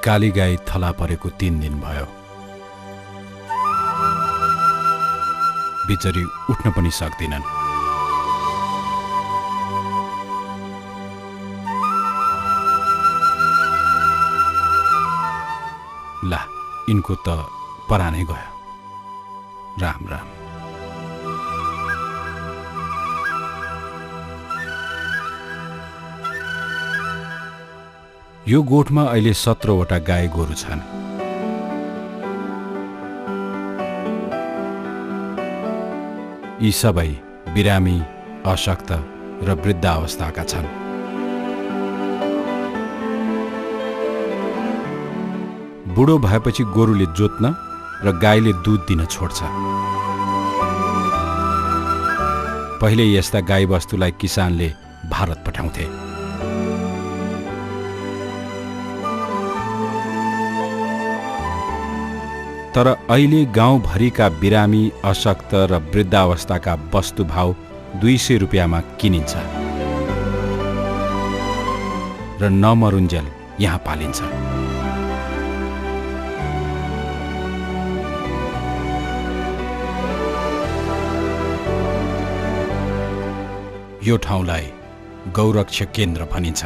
काली गाई थला परेको 3 दिन भयो। बिचरी उठ्न पनि सक्दिनन्। ला यिनको त परानै गयो। राम राम। यो गोठमा अहिले 17वटा गाई गोरु छन्। यी सबै बिरामी, अशक्त र वृद्धावस्थाका छन्। बुढो भएपछि गोरुले जोत्न र गाईले दूध दिन छोड्छ। पहिले यस्ता गाईवस्तुलाई किसानले भारत पठाउँथे। तर अहिले गाउँभरिका बिरामी, अशक्त र वृद्धावस्थाका वस्तुभाव 200 रुपियाँमा किनिन्छ र नमरुन्जेल यहाँ पालिन्छ। यो ठाउँलाई गौरक्ष केन्द्र भनिन्छ।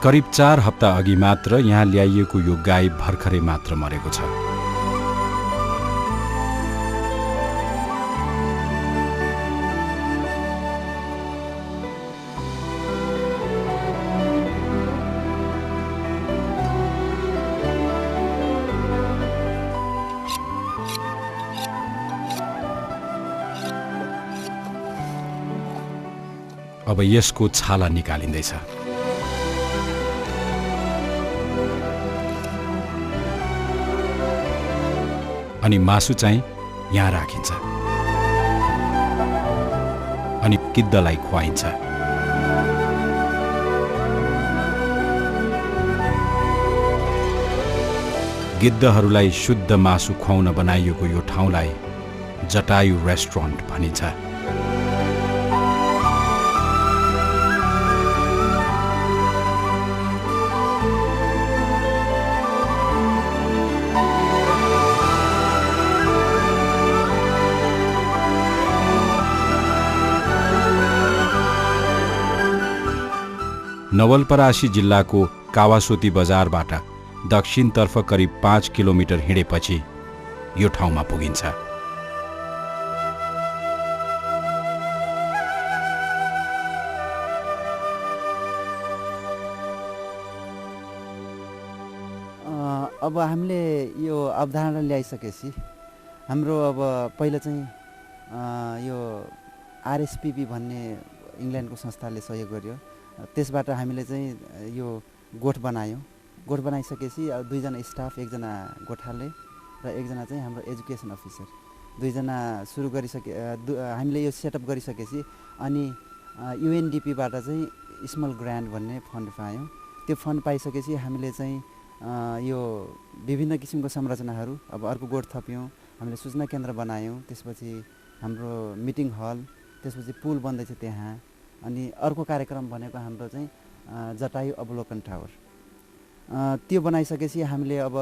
करिब 4 हप्ता अघि मात्र यहाँ ल्याइएको यो गाई भर्खरै मात्र मरेको छ। अब यसको छाला निकालिँदैछ। अनि मासु चाहिँ यहाँ राखिन्छ अनि गिद्धलाई खुवाइन्छ। गिद्धहरूलाई शुद्ध मासु खुवाउन बनाइएको यो ठाउँलाई जटायु रेस्टुरेन्ट भनिन्छ। नवलपरासी जिल्लाको कावासोती बजारबाट दक्षिणतर्फ करिब 5 किलोमिटर हिँडेपछि यो ठाउँमा पुगिन्छ। अब हामीले यो अवधारणा ल्याइसकेपछि हाम्रो अब पहिला चाहिँ यो आरएसपीबी भन्ने इङ्ल्यान्डको संस्थाले सहयोग गर्यो। त्यसबाट हामीले चाहिँ यो गोठ बनायौँ। गोठ बनाइसकेपछि 2 जना स्टाफ, 1 जना गोठाले र 1 जना चाहिँ हाम्रो एजुकेसन अफिसर, 2 जना सुरु हामीले यो सेटअप गरिसकेपछि अनि युएनडिपीबाट चाहिँ स्मल ग्रान्ट भन्ने फन्ड पायौँ। त्यो फन्ड पाइसकेपछि हामीले चाहिँ यो विभिन्न किसिमको संरचनाहरू, अब अर्को गोठ थप्यौँ, हामीले सूचना केन्द्र बनायौँ, त्यसपछि हाम्रो मिटिङ हल, त्यसपछि पुल बन्दैछ त्यहाँ। अनि अर्को कार्यक्रम भनेको हाम्रो चाहिँ जटायु अवलोकन टावर। त्यो बनाइसकेपछि हामीले अब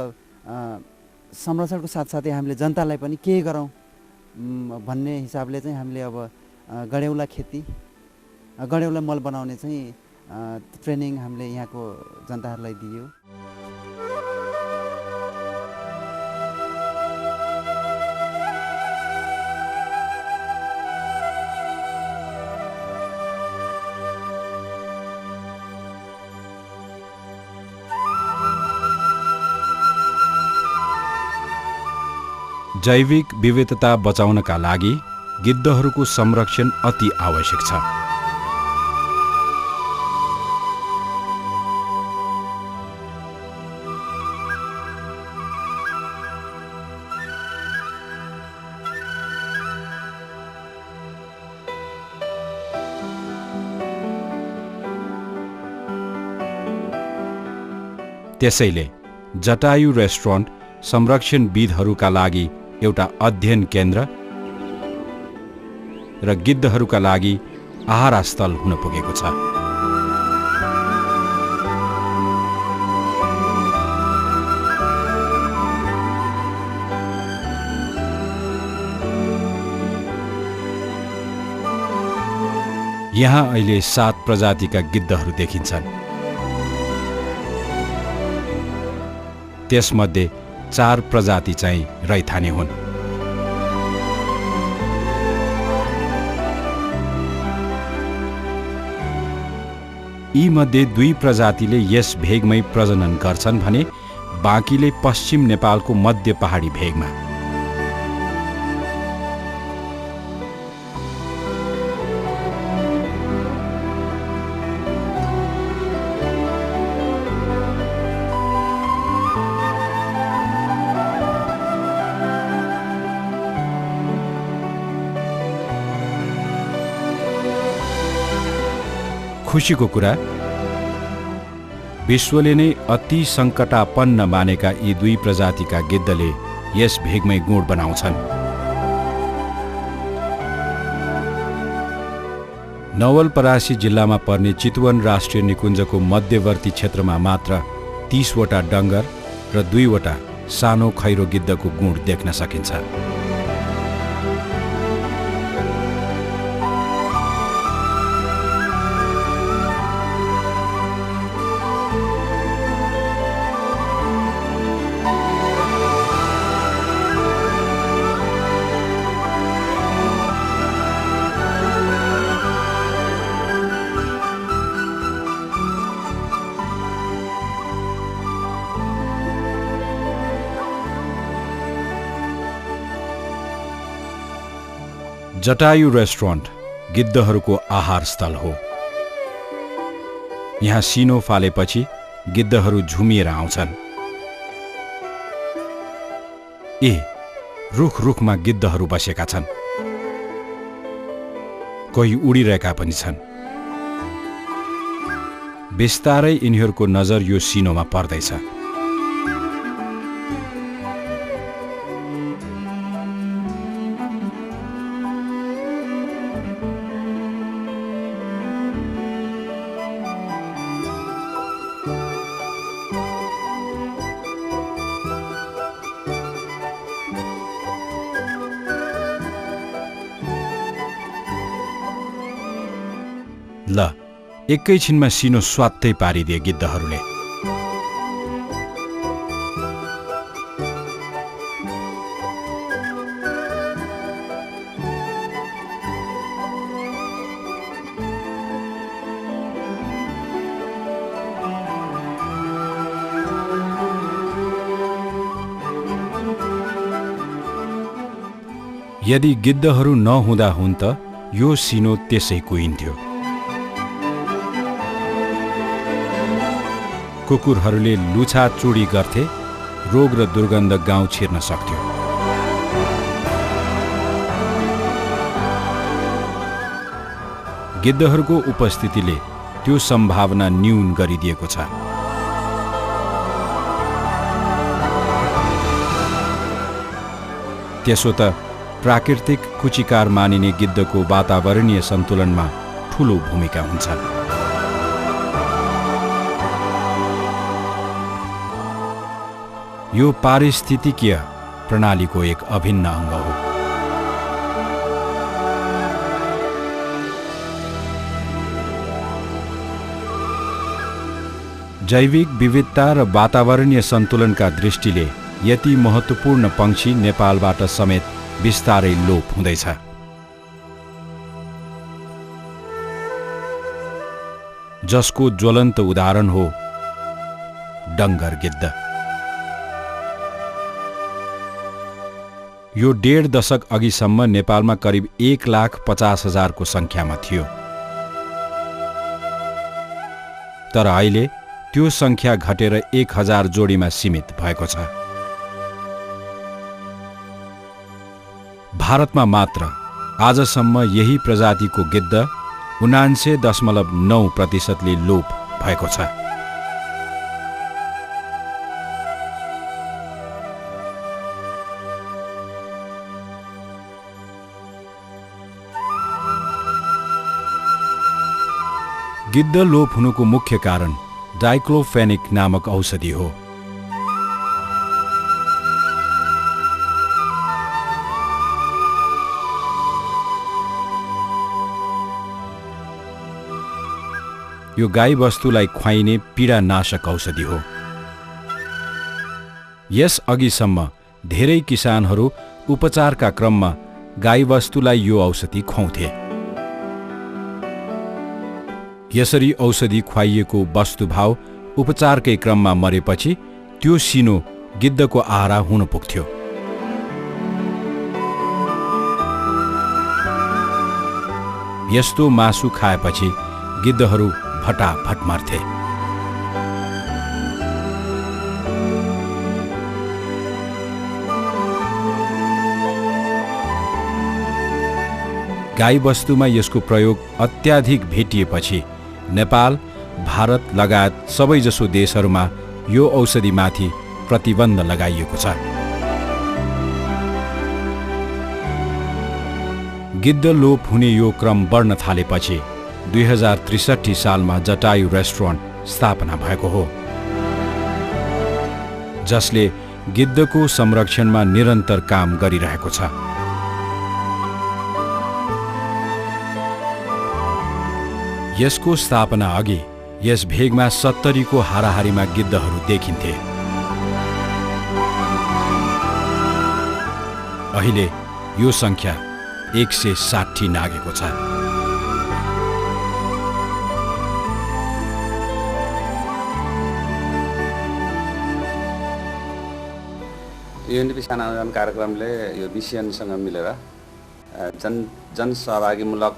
संरक्षणको साथसाथै हामीले जनतालाई पनि केही गरौँ भन्ने हिसाबले चाहिँ हामीले अब गडेउला खेती, गडेउला मल बनाउने चाहिँ ट्रेनिङ हामीले यहाँको जनताहरूलाई दियो। जैविक विविधता बचाउनका लागि गिद्धहरूको संरक्षण अति आवश्यक छ। त्यसैले जटायु रेस्टुरेन्ट संरक्षणविदहरूका लागि एउटा अध्ययन केन्द्र र गिद्धहरूका लागि आहारा स्थल हुन पुगेको छ। यहाँ अहिले 7 प्रजातिका गिद्धहरू देखिन्छन्। त्यसमध्ये 4 प्रजाति चाहिँ रैथाने हुन्। यीमध्ये 2 प्रजातिले यस भेगमै प्रजनन गर्छन् भने बाँकीले पश्चिम नेपालको मध्य पहाडी भेगमा। खुशीको कुरा, विश्वले नै अति सङ्कटापन्न मानेका यी 2 प्रजातिका गिद्धले यस भेगमै गुँड बनाउँछन्। नवलपरासी जिल्लामा पर्ने चितवन राष्ट्रिय निकुञ्जको मध्यवर्ती क्षेत्रमा मात्र 30 वटा डङ्गर र 2 वटा सानो खैरो गिद्धको गुँड देख्न सकिन्छ। जटायु रेस्टुरेन्ट गिद्धहरूको आहार स्थल हो। यहाँ सिनो फालेपछि गिद्धहरू झुमिएर आउँछन्। रुख रुखमा गिद्धहरू बसेका छन्। कोही उडिरहेका पनि छन्। बिस्तारै यिनीहरूको नजर यो सिनोमा पर्दैछ। ल, एकैछिनमा सिनो स्वात्तै पारिदिए गिद्धहरूले। यदि गिद्धहरू नहुँदा हुन् त यो सिनो त्यसै कुहिन्थ्यो। कुकुरहरूले लुछा चुडी गर्थे, रोग र दुर्गन्ध गाउँ छिर्न सक्थ्यो। गिद्धहरूको उपस्थितिले त्यो सम्भावना न्यून गरिदिएको छ। त्यसो त प्राकृतिक कुचिकार मानिने गिद्धको वातावरणीय सन्तुलनमा ठूलो भूमिका हुन्छ। यो पारिस्थितिकीय प्रणालीको एक अभिन्न अंग हो। जैविक विविधता र वातावरणीय सन्तुलनका दृष्टिले यति महत्त्वपूर्ण पंक्षी नेपालबाट समेत बिस्तारै लोप हुँदैछ। जसको ज्वलन्त उदाहरण हो डङ्गर गिद्ध। यो 1.5 दशक अघिसम्म नेपालमा करिब 1,50,000 को संख्यामा थियो। तर अहिले त्यो संख्या घटेर 1,000 जोडीमा सीमित भएको छ। भारतमा मात्र आजसम्म यही प्रजातिको गिद्ध 79.9% लोप भएको छ। गिद्ध लोप हुनुको मुख्य कारण डाइक्लोफेनिक नामक औषधि हो। यो गाईवस्तुलाई खुवाइने पीडानाशक औषधि हो। यस अघिसम्म धेरै किसानहरू उपचारका क्रममा गाईवस्तुलाई यो औषधि खुवाउँथे। यसरी औषधि खुवाइएको वस्तुभाव उपचारकै क्रममा मरेपछि त्यो सिनो गिद्धको आहारा हुन पुग्थ्यो। यस्तो मासु खाएपछि गिद्धहरू भटाभट मर्थे। गाईवस्तुमा यसको प्रयोग अत्याधिक भेटिएपछि नेपाल, भारत लगायत सबैजसो देशहरूमा यो औषधिमाथि प्रतिबन्ध लगाइएको छ। गिद्ध लोप हुने यो क्रम बढ्न थालेपछि 2063 सालमा जटायु रेस्टुरेन्ट स्थापना भएको हो, जसले गिद्धको संरक्षणमा निरन्तर काम गरिरहेको छ। यसको स्थापना अघि यस भेगमा 70 को हाराहारीमा गिद्धहरू देखिन्थे। अहिले यो संख्या 160 नागेको छ। युएनडीपी साना कार्यक्रमले यो बिसिएनसँग मिलेर जनसहभागीमूलक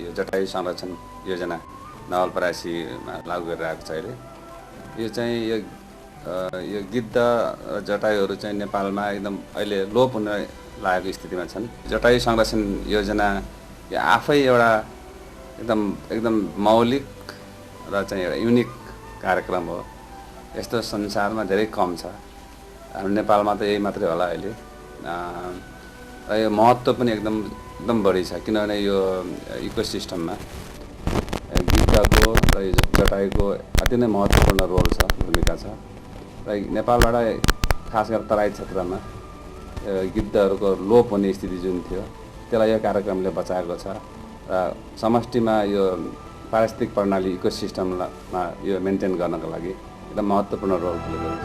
यो जटायु संरक्षण योजना नवलपरासीमा लागू गरिरहेको छ। अहिले यो चाहिँ यो गिद्ध र जटायुहरू चाहिँ नेपालमा एकदम अहिले लोप हुन लागेको स्थितिमा छन्। जटायु संरक्षण योजना यो आफै एउटा एकदम मौलिक र चाहिँ एउटा युनिक कार्यक्रम हो। यस्तो संसारमा धेरै कम छ। हाम्रो नेपालमा त यही मात्रै होला अहिले। र यो महत्त्व पनि एकदम बढी छ, किनभने यो इकोसिस्टममा गिद्धको र यो जटायुको अति नै महत्त्वपूर्ण रोल छ, भूमिका छ। र नेपालबाट खास गरेर तराई क्षेत्रमा गिद्धहरूको लोप हुने स्थिति जुन थियो त्यसलाई यो कार्यक्रमले बचाएको छ र समष्टिमा यो पारिस्थितिक प्रणाली इकोसिस्टममा यो मेन्टेन गर्नको लागि एकदम महत्त्वपूर्ण रोल खेलेको छ।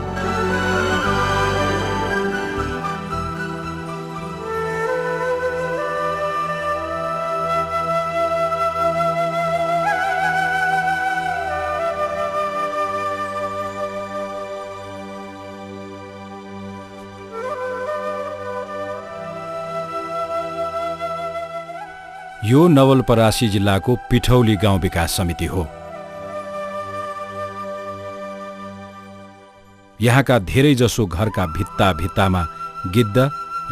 यो नवलपरासी जिल्लाको पिठौली गाउँ विकास समिति हो। यहाँका धेरैजसो घरका भित्तामा गिद्ध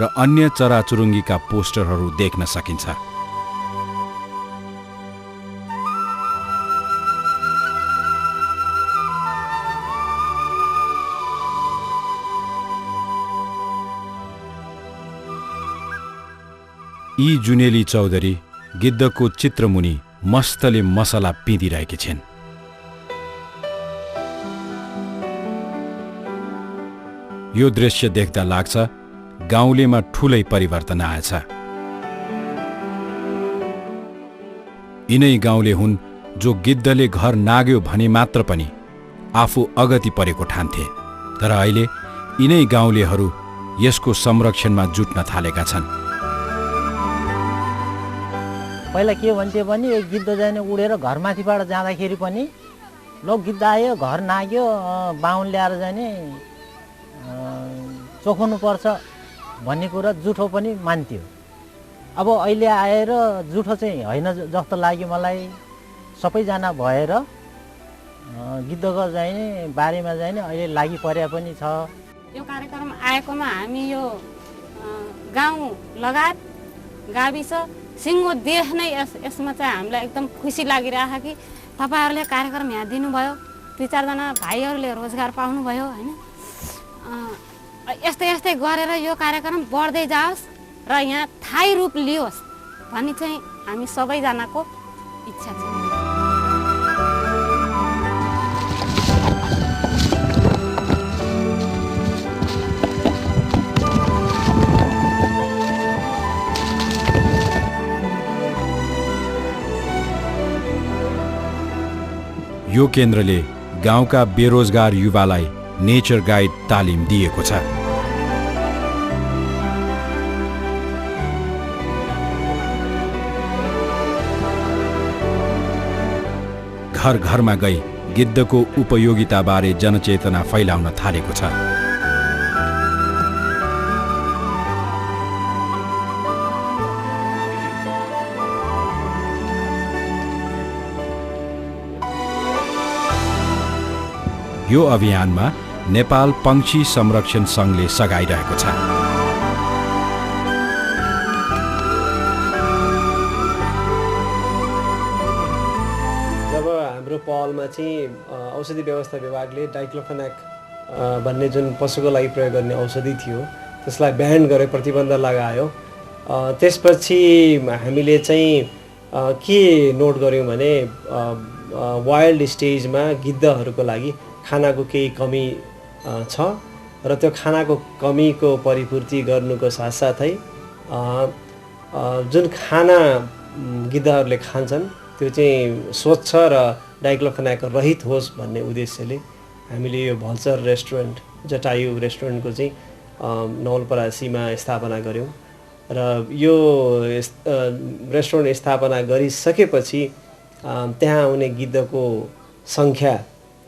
र अन्य चराचुरुङ्गीका पोस्टरहरू देख्न सकिन्छ। यी जुनेली चौधरी गिद्धको चित्रमुनि मस्तले मसला पिँधिरहेकी छिन्। यो दृश्य देख्दा लाग्छ गाउँलेमा ठूलै परिवर्तन आएछ। यिनै गाउँले हुन् जो गिद्धले घर नाग्यो भने मात्र पनि आफू अगति परेको ठान्थे, तर अहिले यिनै गाउँलेहरू यसको संरक्षणमा जुट्न थालेका छन्। पहिला के भन्थ्यो भने एक गिद्ध जाने उडेर घरमाथिबाट जाँदाखेरि पनि लो गिद्ध आयो, घर नाग्यो, बाहुन ल्याएर जाने चोखाउनु पर्छ भन्ने कुरा जुठो पनि मान्थ्यो। अब अहिले आएर जुठो चाहिँ होइन जस्तो लाग्यो मलाई। सबैजना भएर गिद्धको जाने बारेमा जाने अहिले लागि परे पनि छ। यो कार्यक्रम आएकोमा हामी यो गाउँ लगायत गाविस सिङ्गो देश नै यसमा चाहिँ हामीलाई एकदम खुसी लागिरहेको कि तपाईँहरूले कार्यक्रम यहाँ दिनुभयो, 2-4जना भाइहरूले रोजगार पाउनुभयो होइन। यस्तै गरेर यो कार्यक्रम बढ्दै जाओस् र यहाँ थायी रूप लियोस् भन्ने चाहिँ हामी सबैजनाको इच्छा छ। यो केन्द्रले गाउँका बेरोजगार युवालाई नेचर गाइड तालिम दिएको छ। घर घरमा गई गिद्धको उपयोगिताबारे जनचेतना फैलाउन थालेको छ। यो अभियानमा नेपाल पंक्षी संरक्षण संघले सघाइरहेको छ। जब हाम्रो पहलमा चाहिँ औषधि व्यवस्था विभागले डाइक्लोफेनाक भन्ने जुन पशुको लागि प्रयोग गर्ने औषधि थियो त्यसलाई ब्यान गरे, प्रतिबन्ध लगायो। त्यसपछि हामीले चाहिँ के नोट गर्यौँ भने वाइल्ड स्टेजमा गिद्धहरूको लागि खानाको केही कमी छ र त्यो खानाको कमीको परिपूर्ति गर्नुको साथसाथै जुन खाना गिद्धहरूले खान्छन् त्यो चाहिँ स्वच्छ र डाइक्लोफेनाक रहित होस् भन्ने उद्देश्यले हामीले यो भल्चर रेस्टुरेन्ट, जटायु रेस्टुरेन्टको चाहिँ नवलपरासीमा स्थापना गऱ्यौँ र यो रेस्टुरेन्ट स्थापना गरिसकेपछि त्यहाँ आउने गिद्धको सङ्ख्या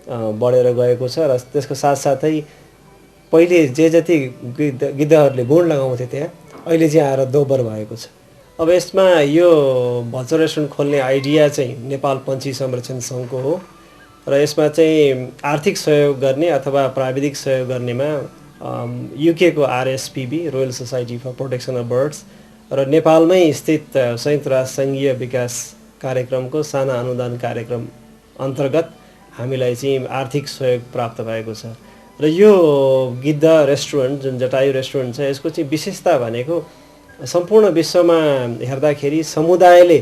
बढेर गएको छ र त्यसको साथसाथै पहिले जति गिद्धहरूले गुण लगाउँथे त्यहाँ अहिले चाहिँ आएर दोब्बर भएको छ। अब यसमा यो भल्चर रेस्टुरेन्ट खोल्ने आइडिया चाहिँ नेपाल पन्छी संरक्षण सङ्घको हो र यसमा चाहिँ आर्थिक सहयोग गर्ने अथवा प्राविधिक सहयोग गर्नेमा युकेको RSPB, Royal Society for Protection of Birds र नेपालमै स्थित संयुक्त राष्ट्र सङ्घीय विकास कार्यक्रमको साना अनुदान कार्यक्रम अन्तर्गत हामीलाई चाहिँ आर्थिक सहयोग प्राप्त भएको छ। र यो गिद्ध रेस्टुरेन्ट जुन जटायु रेस्टुरेन्ट छ यसको चाहिँ विशेषता भनेको सम्पूर्ण विश्वमा हेर्दाखेरि समुदायले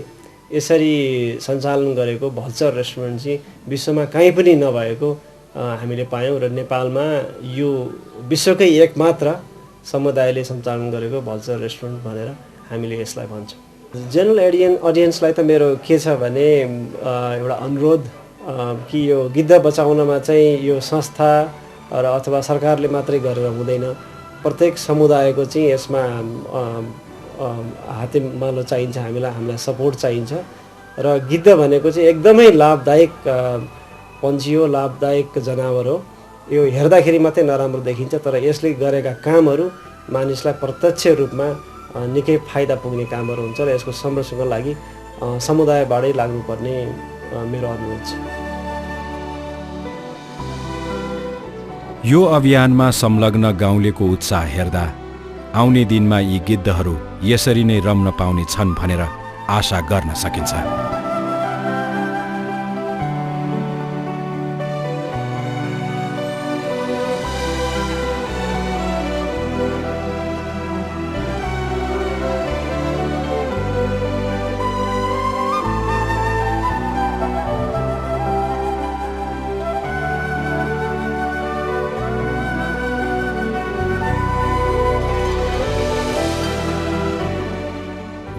यसरी सञ्चालन गरेको भल्चर रेस्टुरेन्ट चाहिँ विश्वमा कहीँ पनि नभएको हामीले पायौँ र नेपालमा यो विश्वकै एकमात्र समुदायले सञ्चालन गरेको भल्चर रेस्टुरेन्ट भनेर हामीले यसलाई भन्छौँ। जेनरल अडियन्सलाई त मेरो के छ भने एउटा अनुरोध कि यो गिद्ध बचाउनमा चाहिँ यो संस्था र अथवा सरकारले मात्रै गरेर हुँदैन, प्रत्येक समुदायको चाहिँ यसमा हातेमालो चाहिन्छ, हामीलाई सपोर्ट चाहिन्छ र गिद्ध भनेको चाहिँ एकदमै लाभदायक पन्छी हो, लाभदायक जनावर हो। यो हेर्दाखेरि मात्रै नराम्रो देखिन्छ तर यसले गरेका कामहरू मानिसलाई प्रत्यक्ष रूपमा निकै फाइदा पुग्ने कामहरू हुन्छ र यसको संरक्षणको लागि समुदायबाटै लाग्नुपर्ने मेरो अनुरोध छ। यो अभियानमा संलग्न गाउँलेको उत्साह हेर्दा आउने दिनमा यी गिद्धहरू यसरी नै रम्न पाउने छन् भनेर आशा गर्न सकिन्छ।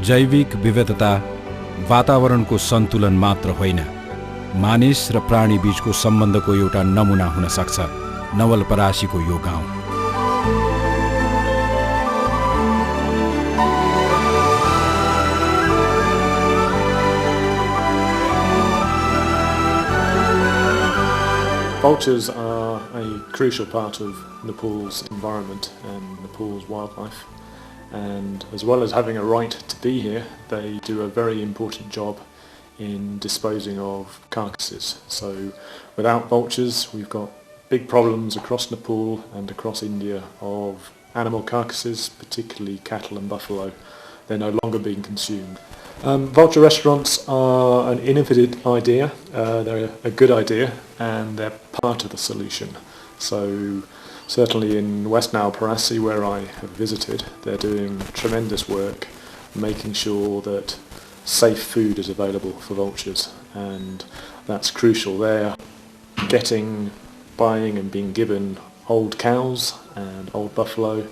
जैविक विविधता वातावरणको सन्तुलन मात्र होइन, मानिस र प्राणी बीचको सम्बन्धको एउटा नमुना हुन सक्छ नवलपरासीको यो गाउँ। Vultures are a crucial part of Nepal's environment and Nepal's wildlife. And as well as having a right to be here, they do a very important job in disposing of carcasses. So without vultures, we've got big problems across Nepal and across India of animal carcasses, particularly cattle and buffalo. They're no longer being consumed. Vulture restaurants are an innovative idea. They're a good idea and they're part of the solution. So certainly in West Nowalparasi, where I have visited, they're doing tremendous work making sure that safe food is available for vultures, and that's crucial. They're buying and being given old cows and old buffalo,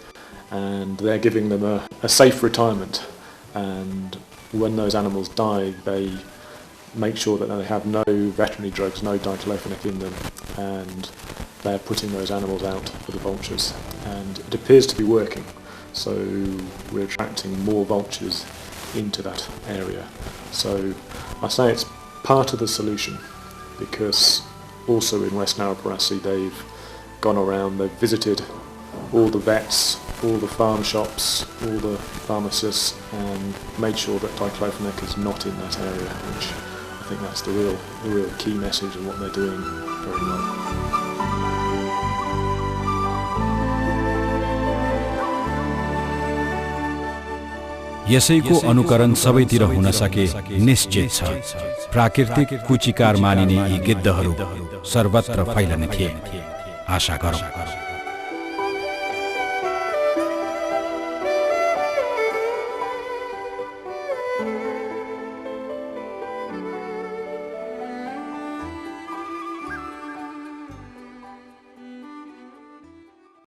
and they're giving them a safe retirement. And when those animals die, they make sure that they have no veterinary drugs, no diclofenac in them, and they're putting those animals out for the vultures. And it appears to be working, so we're attracting more vultures into that area. So I say it's part of the solution, because also in West Narrabirassi they've gone around, they've visited all the vets, all the farm shops, all the pharmacists, and made sure that diclofenac is not in that area, which I think that's the real key message and what they're doing very well. यसैको अनुकरण सबैतिर हुन सके निश्चित छ। प्राकृतिक कुचिकार मानिने यी गिद्धहरू सर्वत्र फैलने थिए, आशा गरौँ।